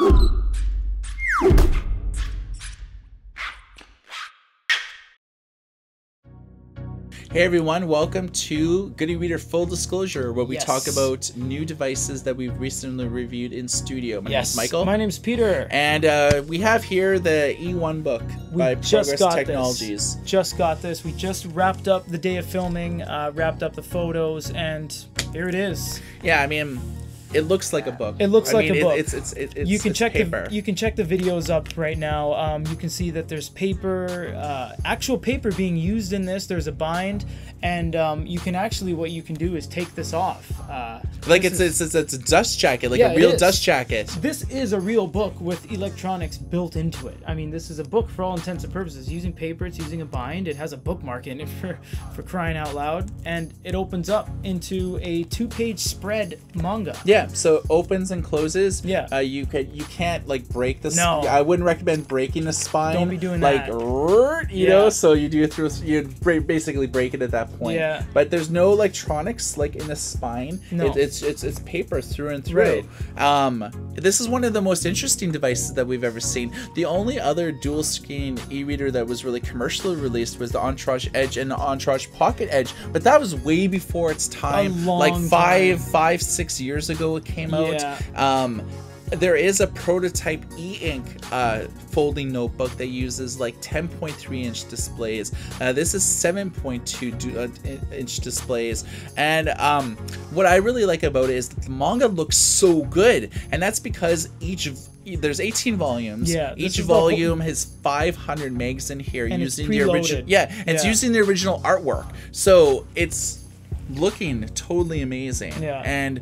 Hey everyone, welcome to Good e-Reader Full Disclosure, where we talk about new devices that we've recently reviewed in studio. My name's Michael. My name's Peter. And we have here the eOne book by Progress Technologies. Just got this. We just wrapped up the day of filming, wrapped up the photos, and here it is. Yeah, I mean, it looks like a book. It looks like a book. You can check paper. You can check the videos up right now. You can see that there's paper, actual paper being used in this. There's a bind, and you can actually, what you can do is take this off. Like it's a dust jacket, like a real dust jacket. This is a real book with electronics built into it. I mean, this is a book for all intents and purposes. It's using paper. It's using a bind. It has a bookmark in it for crying out loud, and it opens up into a 2-page spread manga. Yeah. So it opens and closes. Yeah. You can't like break the. No. I wouldn't recommend breaking the spine. Don't be doing like, that. You know. So you do it through. You basically break it at that point. Yeah. But there's no electronics like in the spine. No. It's paper through and through. Right. This is one of the most interesting devices that we've ever seen. The only other dual screen e-reader that was really commercially released was the Entourage Edge and the Entourage Pocket Edge, but that was way before its time. Like five, 6 years ago it came out. Yeah. There is a prototype e-ink folding notebook that uses like 10.3 inch displays. This is 7.2 inch displays, and what I really like about it is that the manga looks so good, and that's because there's 18 volumes. Yeah, each volume has 500 megs in here, and using the original. Yeah, and it's using the original artwork, so it's looking totally amazing. Yeah. And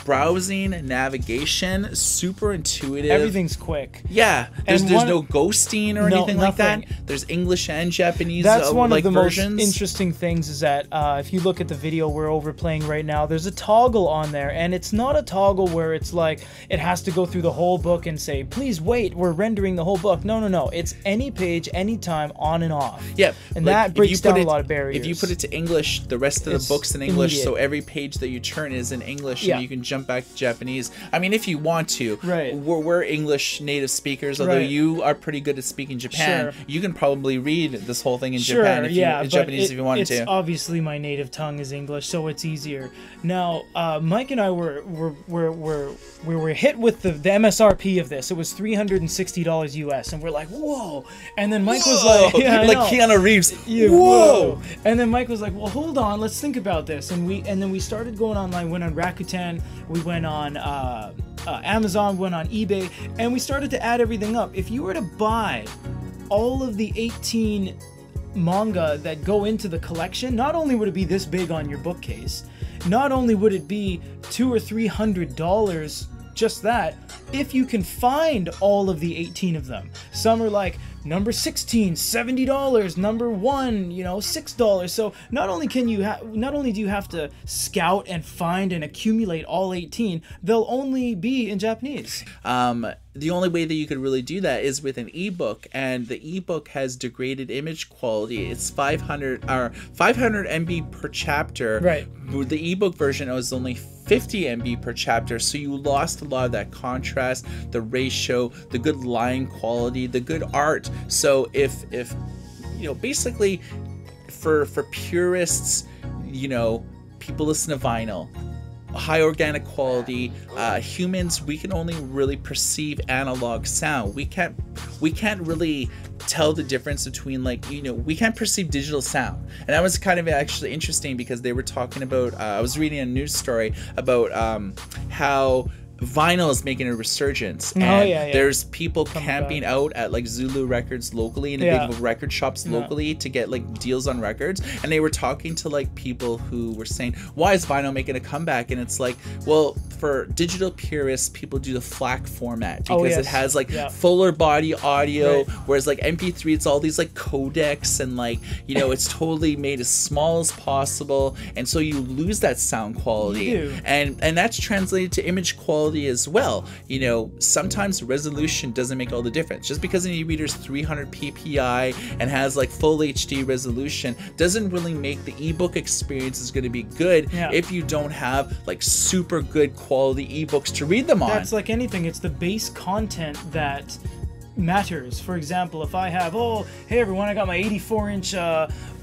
browsing, navigation, super intuitive. Everything's quick. Yeah. There's no ghosting or anything like that. There's English and Japanese That's one of the versions. most interesting things is that if you look at the video we're overplaying right now, there's a toggle on there, and it's not a toggle where it's like it has to go through the whole book and say, please wait, we're rendering the whole book. No. It's any page, anytime, on and off. Yeah. And that breaks down a lot of barriers. If you put it to English, the rest of the book's in English, so every page that you turn is in English. And you can jump back to Japanese. I mean, if you want to. Right. We're English native speakers, although you are pretty good at speaking Japan. You can probably read this whole thing in Japan if in Japanese if you wanted to. Obviously my native tongue is English, so it's easier. Now, Mike and I were hit with the MSRP of this. It was $360 US, and we're like, whoa. And then Mike was like, like Keanu Reeves. Whoa. And then Mike was like, well, hold on, let's think about this. And then we started going online. Went on Rakuten, we went on Amazon, went on eBay, and we started to add everything up. If you were to buy all of the 18 manga that go into the collection, not only would it be this big on your bookcase, not only would it be $200 or $300, just that, if you can find all of the 18 of them. Some are like number 16, $70, number 1, $6. So not only do you have to scout and find and accumulate all 18, they'll only be in Japanese. The only way that you could really do that is with an ebook, and the ebook has degraded image quality. It's 500 MB per chapter. Right. The ebook version was only 50 MB per chapter, so you lost a lot of that contrast, the ratio, the good line quality, the good art. So if basically for purists, people listen to vinyl, high organic quality. Humans, we can only really perceive analog sound. We can't really tell the difference between, we can't perceive digital sound. And that was kind of actually interesting, because they were talking about, I was reading a news story about how vinyl is making a resurgence, and there's people camping out at like Zulu Records locally and big record shops locally to get like deals on records, and they were talking to like people who were saying, why is vinyl making a comeback? And it's like, well, for digital purists, people do the FLAC format because it has like fuller body audio, whereas like MP3, it's all these like codecs and it's totally made as small as possible, and so you lose that sound quality, and that's translated to image quality as well. Sometimes resolution doesn't make all the difference. Just because an e-reader's 300 ppi and has like full HD resolution doesn't really make the ebook experience is going to be good if you don't have like super good quality ebooks to read them on. That's like anything. It's the base content that matters. For example, if I have, oh, hey everyone, I got my 84-inch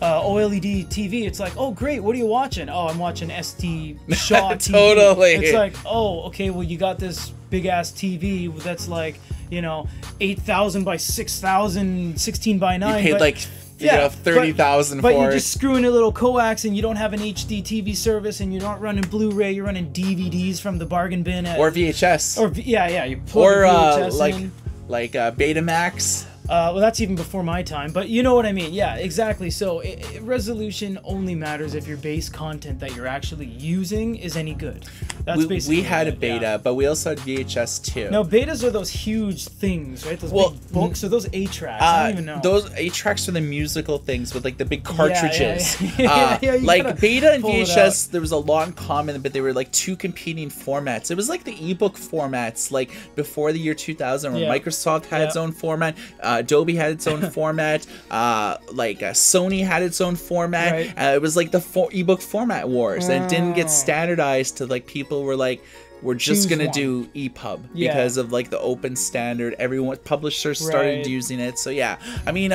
OLED TV. It's like, oh great, what are you watching? Oh, I'm watching SD Shaw TV. Totally. It's like, oh, okay, well you got this big ass TV that's like, you know, 8,000 by 6,000, 16 by 9. You paid like 30,000 for but it. you just screw in a little coax and you don't have an HD TV service and you're not running Blu-ray, you're running DVDs from the bargain bin or VHS. Or you plug the VHS in. Like Betamax. Well, that's even before my time, but you know what I mean. Yeah, exactly. So resolution only matters if your base content that you're actually using is any good. That's basically we had a beta, but we also had VHS too. No, betas are those huge things, right? Those big books or those 8-tracks. I don't even know. Those 8-tracks are the musical things with like the big cartridges. Like beta and VHS, there was a lot in common, but they were like two competing formats. It was like the ebook formats, like before the year 2000, where Microsoft had its own format. Adobe had its own format, Sony had its own format. Right. It was like the ebook format wars, and it didn't get standardized to like people were like, we're just gonna do EPUB because of like the open standard. Everyone, publishers started using it. So yeah, I mean,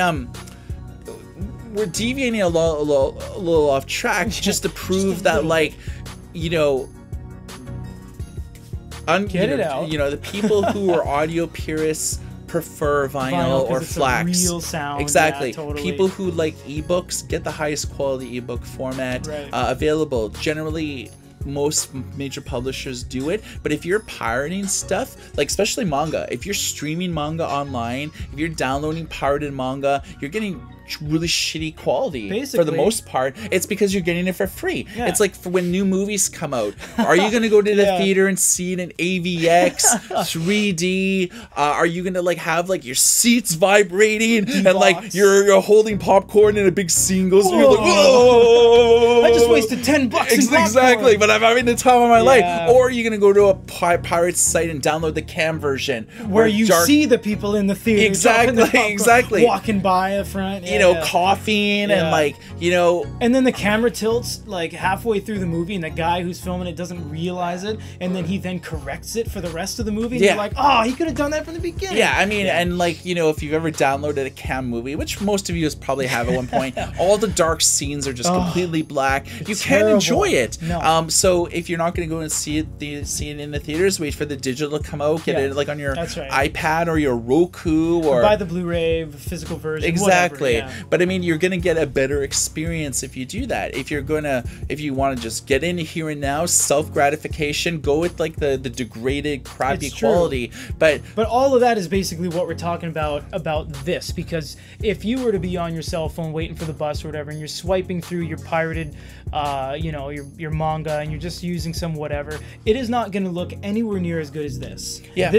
we're deviating a little off track just to prove that like, you know. The people who are audio purists prefer vinyl or FLAC. Real sound. Exactly. Yeah, totally. People who like ebooks get the highest quality ebook format available. Generally, most major publishers do it, but if you're pirating stuff, like especially manga, if you're streaming manga online, if you're downloading pirated manga, you're getting really shitty quality. Basically, for the most part, it's because you're getting it for free. It's like for when new movies come out. Are you gonna go to the theater and see it in AVX 3D? Are you gonna like have like your seats vibrating and like you're holding popcorn and a big scene goes through? You're like, whoa! I just wasted $10 in popcorn. Exactly, but I'm having the time of my life. Or are you gonna go to a pirate site and download the cam version where you see the people in the theater exactly walking by the front. You know, coughing and like, you know. And then the camera tilts like halfway through the movie and the guy who's filming it doesn't realize it, and then he then corrects it for the rest of the movie. And you're like, oh, he could have done that from the beginning. Yeah, I mean, and like, you know, if you've ever downloaded a cam movie, which most of you probably have at one point, all the dark scenes are just completely black. You can't enjoy it. No. So if you're not going to go and see it in the theaters, wait for the digital to come out, get it like on your iPad or your Roku or buy the Blu-ray physical version. Exactly. Whatever, But I mean, you're gonna get a better experience if you do that. If you want to just get in here and now, self-gratification, go with like the degraded, crappy quality. But all of that is basically what we're talking about this, because if you were to be on your cell phone waiting for the bus or whatever, and you're swiping through your pirated, your manga, and you're just using some whatever, it is not gonna look anywhere near as good as this. Yeah.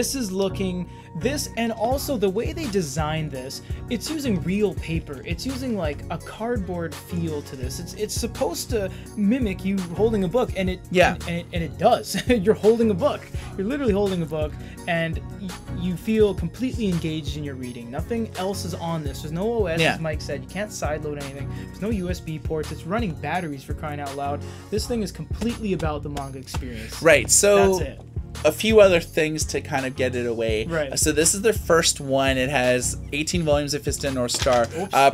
This, and also the way they designed this, it's using real paper. It's using like a cardboard feel to this. It's supposed to mimic you holding a book, and it and it does. You're holding a book. You're literally holding a book, and you feel completely engaged in your reading. Nothing else is on this. There's no OS, as Mike said. You can't sideload anything. There's no USB ports. It's running batteries, for crying out loud. This thing is completely about the manga experience. Right. So that's it. A few other things to kind of get it away. Right. So this is their first one. It has 18 volumes of Fist and North Star.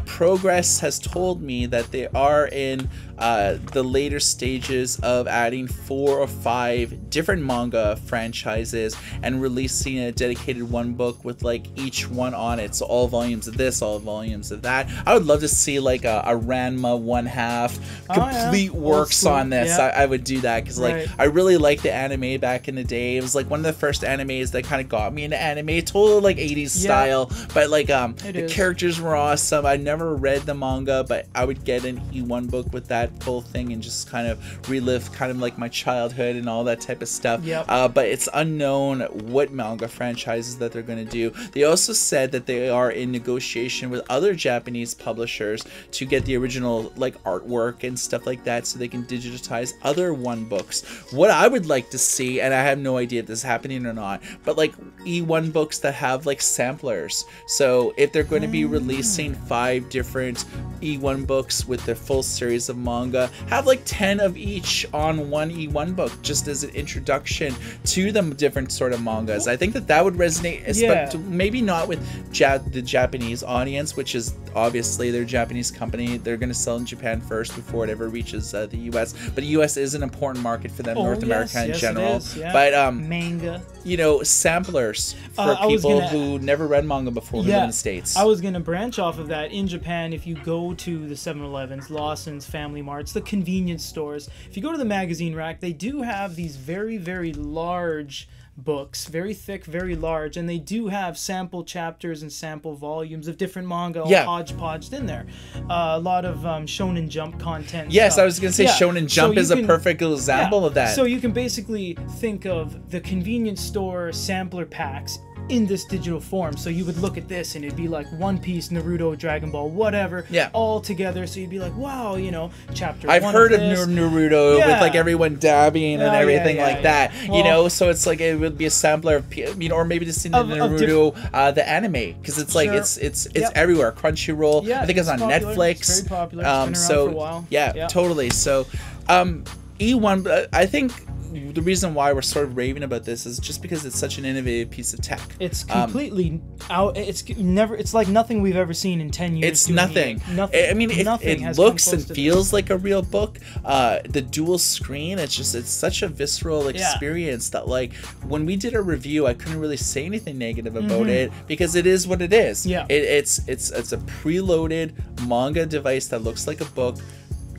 Progress has told me that they are in the later stages of adding 4 or 5 different manga franchises and releasing a dedicated one book with like each one on it. So all volumes of this, all volumes of that. I would love to see like a Ranma 1/2 complete works on this. I would do that because like I really liked the anime back in the day. It was like one of the first animes that kind of got me into anime, totally like 80s style, but like the characters were awesome. I never read the manga, but I would get an eOne book with that full thing and just kind of relive kind of like my childhood and all that type of stuff. But it's unknown what manga franchises that they're going to do. They also said that they are in negotiation with other Japanese publishers to get the original like artwork and stuff like that so they can digitize other one books. What I would like to see, and I have no idea if this is happening or not, but like eOne books that have like samplers. So if they're going to be releasing 5 different eOne books with their full series of manga manga, have like 10 of each on one eOne book, just as an introduction to the different sort of mangas. I think that would resonate, maybe not with the Japanese audience, which is obviously they're a Japanese company. They're going to sell in Japan first before it ever reaches the US. But the US is an important market for them, North America in general. It is, yeah. But manga, you know, samplers for people who never read manga before who live in the States. I was going to branch off of that. In Japan, if you go to the 7-Elevens, Lawson's, Family Marts, the convenience stores, if you go to the magazine rack, they do have these very, very large books, very thick, very large, and they do have sample chapters and sample volumes of different manga all hodgepodged in there. A lot of Shonen Jump content. Yes, I was going to say Shonen Jump is a perfect example of that. So you can basically think of the convenience store sampler packs in this digital form. So you would look at this and it'd be like One Piece, Naruto, Dragon Ball, whatever, all together. So you'd be like, wow, you know, chapter I've one heard of Naruto with like everyone dabbing and everything like that. Well, you know, so it's like it would be a sampler of, you know, or maybe just in the Naruto, the anime, because it's like it's everywhere. Crunchyroll, I think it's on popular. Netflix. It's very popular. It's been around for a while. Totally. So eOne, I think the reason why we're sort of raving about this is just because it's such an innovative piece of tech. It's completely out. It's like nothing we've ever seen in 10 years. It's nothing. I mean, it looks and feels like a real book. The dual screen, it's such a visceral experience that, like, when we did a review, I couldn't really say anything negative about it because it is what it is. It's a preloaded manga device that looks like a book.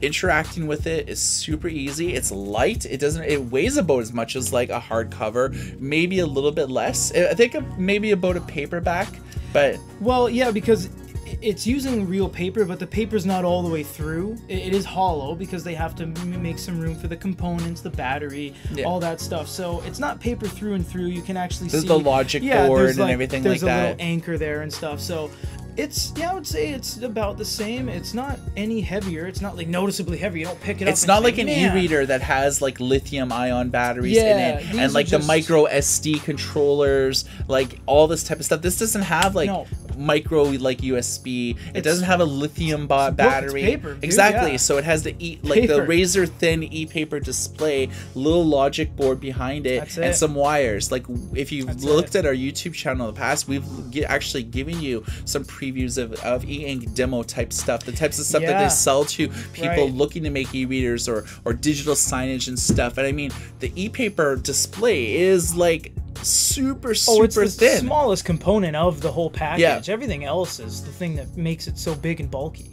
Interacting with it is super easy. It's light. It weighs about as much as like a hardcover, maybe a little bit less. I think maybe about a paperback, but because it's using real paper, but the paper's not all the way through. It is hollow because they have to make some room for the components, the battery, all that stuff. So it's not paper through and through. You can actually see the logic board and everything like that. There's a little anchor there and stuff. So it's, I would say it's about the same. It's not any heavier. It's not like noticeably heavy. You don't pick it up. It's not like an e-reader that has like lithium-ion batteries in it and like the micro SD controllers, like all this type of stuff. This doesn't have like micro like USB. It doesn't have a lithium battery. It's paper, dude, exactly. So it has the the razor thin e-paper display, little logic board behind it, and some wires. Like if you've looked at our YouTube channel in the past, we've actually given you some previews of e-ink demo type stuff, the types of stuff that they sell to people looking to make e-readers or digital signage and stuff. And I mean, the e-paper display is like super it's thin. The smallest component of the whole package. Everything else is the thing that makes it so big and bulky.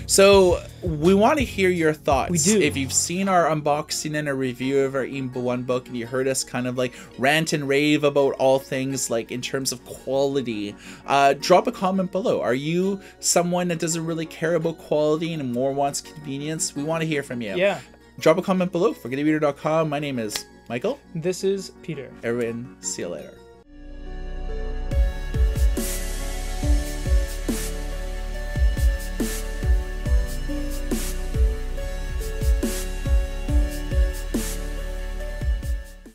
So we want to hear your thoughts. We do. If you've seen our unboxing and a review of our eOne book and you heard us kind of like rant and rave about all things like in terms of quality, drop a comment below. Are you someone that doesn't really care about quality and more wants convenience? We want to hear from you. Drop a comment below. ForgetItReader.com. My name is Michael. This is Peter. Everyone, see you later.